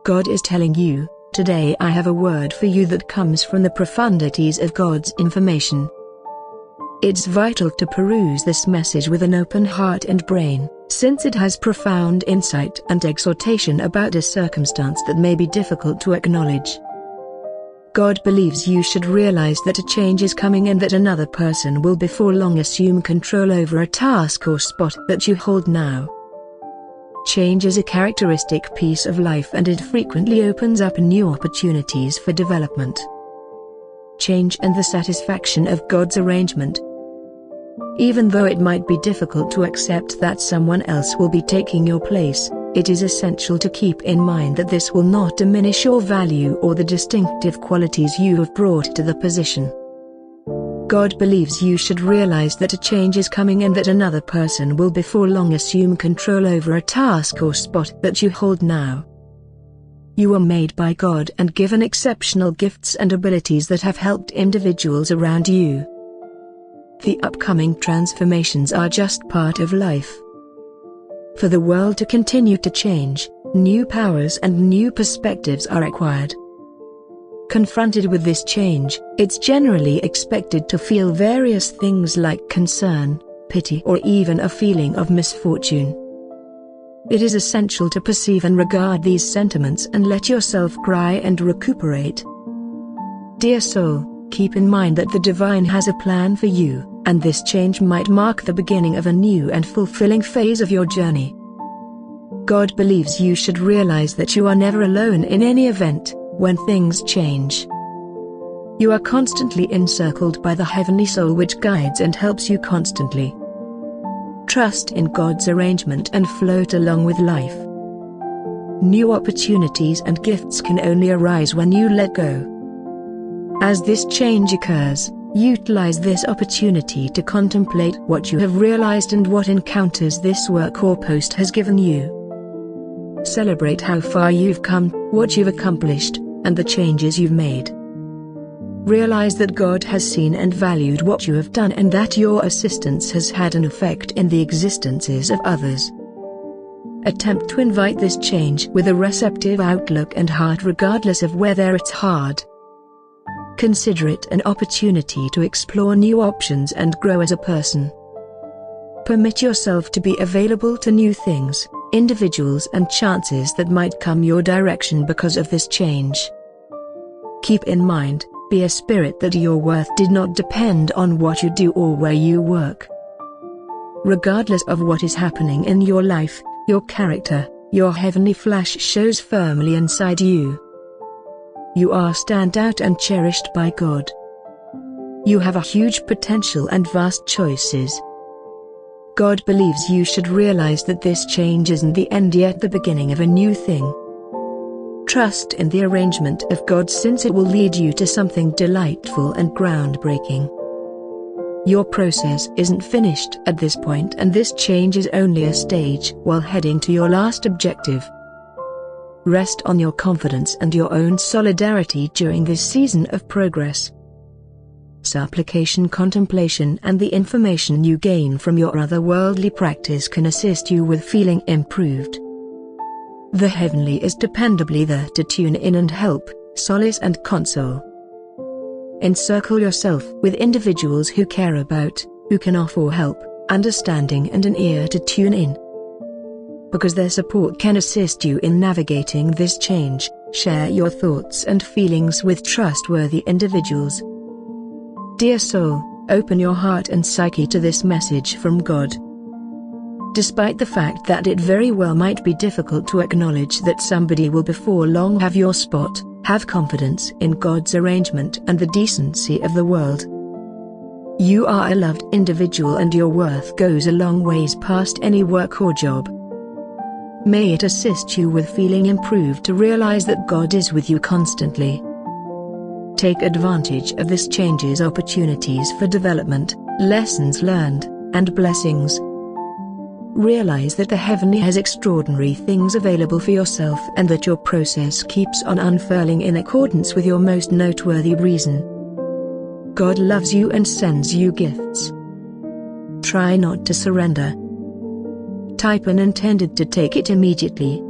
God is telling you, today I have a word for you that comes from the profundities of God's information. It's vital to peruse this message with an open heart and brain, since it has profound insight and exhortation about a circumstance that may be difficult to acknowledge. God believes you should realize that a change is coming and that another person will before long assume control over a task or spot that you hold now. Change is a characteristic piece of life and it frequently opens up new opportunities for development. Change and the satisfaction of God's arrangement. Even though it might be difficult to accept that someone else will be taking your place, it is essential to keep in mind that this will not diminish your value or the distinctive qualities you have brought to the position. God believes you should realize that a change is coming and that another person will before long assume control over a task or spot that you hold now. You were made by God and given exceptional gifts and abilities that have helped individuals around you. The upcoming transformations are just part of life. For the world to continue to change, new powers and new perspectives are required. Confronted with this change, it's generally expected to feel various things like concern, pity, or even a feeling of misfortune. It is essential to perceive and regard these sentiments and let yourself cry and recuperate. Dear soul, keep in mind that the divine has a plan for you, and this change might mark the beginning of a new and fulfilling phase of your journey. God believes you should realize that you are never alone in any event, when things change. You are constantly encircled by the heavenly soul which guides and helps you constantly. Trust in God's arrangement and float along with life. New opportunities and gifts can only arise when you let go. As this change occurs, utilize this opportunity to contemplate what you have realized and what encounters this work or post has given you. Celebrate how far you've come, what you've accomplished, and the changes you've made. Realize that God has seen and valued what you have done and that your assistance has had an effect in the existences of others. Attempt to invite this change with a receptive outlook and heart regardless of whether it's hard. Consider it an opportunity to explore new options and grow as a person. Permit yourself to be available to new things, individuals and chances that might come your direction because of this change. Keep in mind, be a spirit that your worth did not depend on what you do or where you work. Regardless of what is happening in your life, your character, your heavenly flash shows firmly inside you. You are stand out and cherished by God. You have a huge potential and vast choices. God believes you should realize that this change isn't the end yet the beginning of a new thing. Trust in the arrangement of God since it will lead you to something delightful and groundbreaking. Your process isn't finished at this point and this change is only a stage while heading to your last objective. Rest on your confidence and your own solidarity during this season of progress. Supplication, contemplation and the information you gain from your otherworldly practice can assist you with feeling improved. The heavenly is dependably there to tune in and help, solace and console. Encircle yourself with individuals who care about, who can offer help, understanding and an ear to tune in. Because their support can assist you in navigating this change, share your thoughts and feelings with trustworthy individuals. Dear soul, open your heart and psyche to this message from God. Despite the fact that it very well might be difficult to acknowledge that somebody will before long have your spot, have confidence in God's arrangement and the decency of the world. You are a loved individual and your worth goes a long ways past any work or job. May it assist you with feeling improved to realize that God is with you constantly. Take advantage of this change's opportunities for development, lessons learned, and blessings. Realize that the heavenly has extraordinary things available for yourself and that your process keeps on unfurling in accordance with your most noteworthy reason. God loves you and sends you gifts. Try not to surrender. Type an intended to take it immediately.